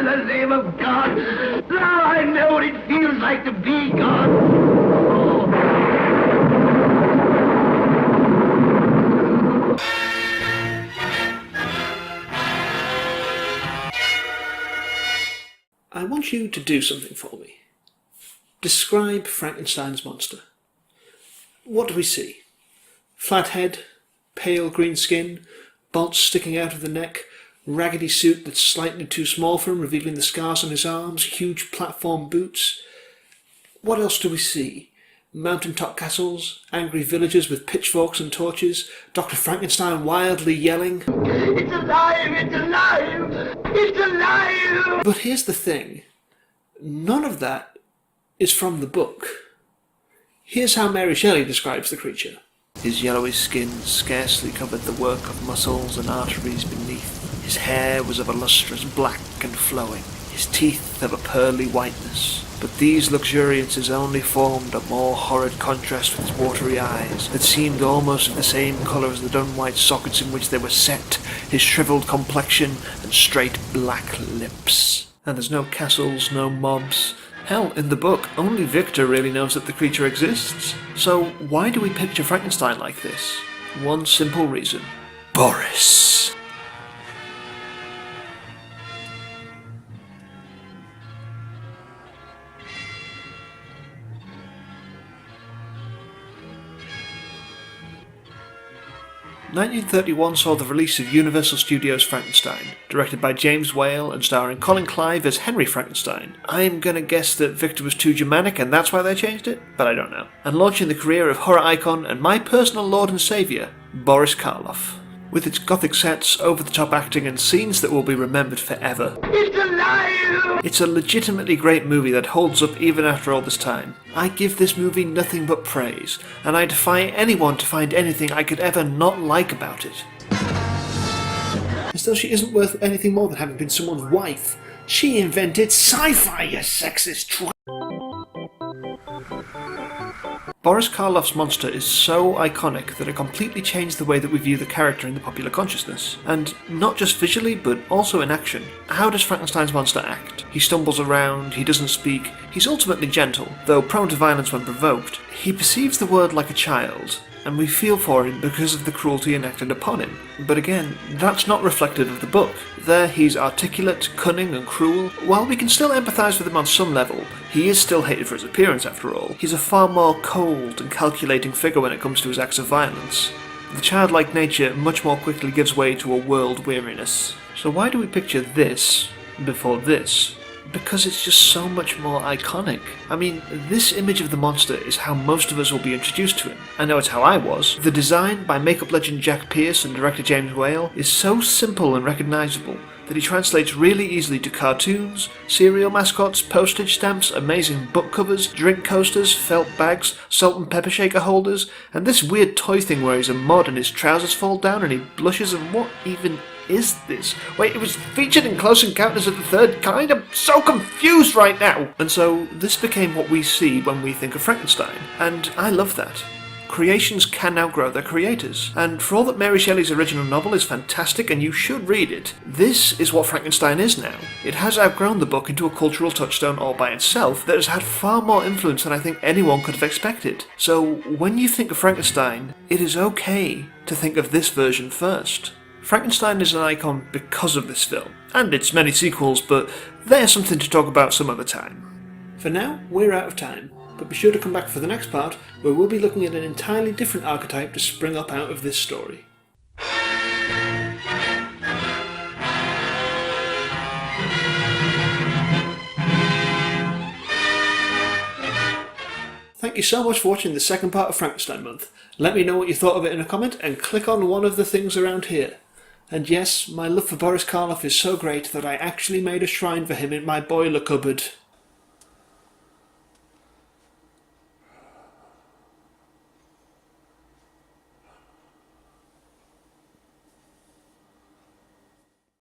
the name of God. Now I know what it feels like to be God. Oh. I want you to do something for me. Describe Frankenstein's monster. What do we see? Flat head, pale green skin, bolts sticking out of the neck, raggedy suit that's slightly too small for him, revealing the scars on his arms, huge platform boots. What else do we see? Mountaintop castles, angry villagers with pitchforks and torches, Dr. Frankenstein wildly yelling, It's alive! It's alive! It's alive! But here's the thing. None of that is from the book. Here's how Mary Shelley describes the creature. His yellowish skin scarcely covered the work of muscles and arteries beneath. His hair was of a lustrous black and flowing, his teeth of a pearly whiteness. But these luxuriances only formed a more horrid contrast with his watery eyes, that seemed almost of the same colour as the dun-white sockets in which they were set, his shrivelled complexion, and straight black lips. And there's no castles, no mobs. Hell, in the book, only Victor really knows that the creature exists. So why do we picture Frankenstein like this? One simple reason. Boris. "1931 saw the release of Universal Studios' Frankenstein, directed by James Whale and starring Colin Clive as Henry Frankenstein. I'm gonna guess that Victor was too Germanic and that's why they changed it, but I don't know. And launching the career of horror icon and my personal lord and saviour, Boris Karloff. With its gothic sets, over-the-top acting and scenes that will be remembered forever. It's alive! It's a legitimately great movie that holds up even after all this time. I give this movie nothing but praise, and I defy anyone to find anything I could ever not like about it. As though she isn't worth anything more than having been someone's wife. She invented sci-fi, you sexist twat! Boris Karloff's monster is so iconic that it completely changed the way that we view the character in the popular consciousness. And not just visually, but also in action. How does Frankenstein's monster act? He stumbles around, he doesn't speak, he's ultimately gentle, though prone to violence when provoked. He perceives the world like a child, and we feel for him because of the cruelty enacted upon him. But again, that's not reflective of the book. There he's articulate, cunning and cruel. While we can still empathise with him on some level, he is still hated for his appearance after all. He's a far more cold and calculating figure when it comes to his acts of violence. The childlike nature much more quickly gives way to a world weariness. So why do we picture this before this? Because it's just so much more iconic. I mean, this image of the monster is how most of us will be introduced to him. I know it's how I was. The design by makeup legend Jack Pierce and director James Whale is so simple and recognisable that he translates really easily to cartoons, cereal mascots, postage stamps, amazing book covers, drink coasters, felt bags, salt and pepper shaker holders, and this weird toy thing where he's a mod and his trousers fall down and he blushes, and what even is this? Wait, it was featured in Close Encounters of the Third Kind? I'm so confused right now! And so this became what we see when we think of Frankenstein, and I love that. Creations can outgrow their creators, and for all that Mary Shelley's original novel is fantastic and you should read it, this is what Frankenstein is now. It has outgrown the book into a cultural touchstone all by itself that has had far more influence than I think anyone could have expected. So when you think of Frankenstein, it is okay to think of this version first. Frankenstein is an icon because of this film, and its many sequels, but there's something to talk about some other time. For now, we're out of time, but be sure to come back for the next part, where we'll be looking at an entirely different archetype to spring up out of this story. Thank you so much for watching the second part of Frankenstein Month. Let me know what you thought of it in a comment, and click on one of the things around here. And yes, my love for Boris Karloff is so great that I actually made a shrine for him in my boiler cupboard.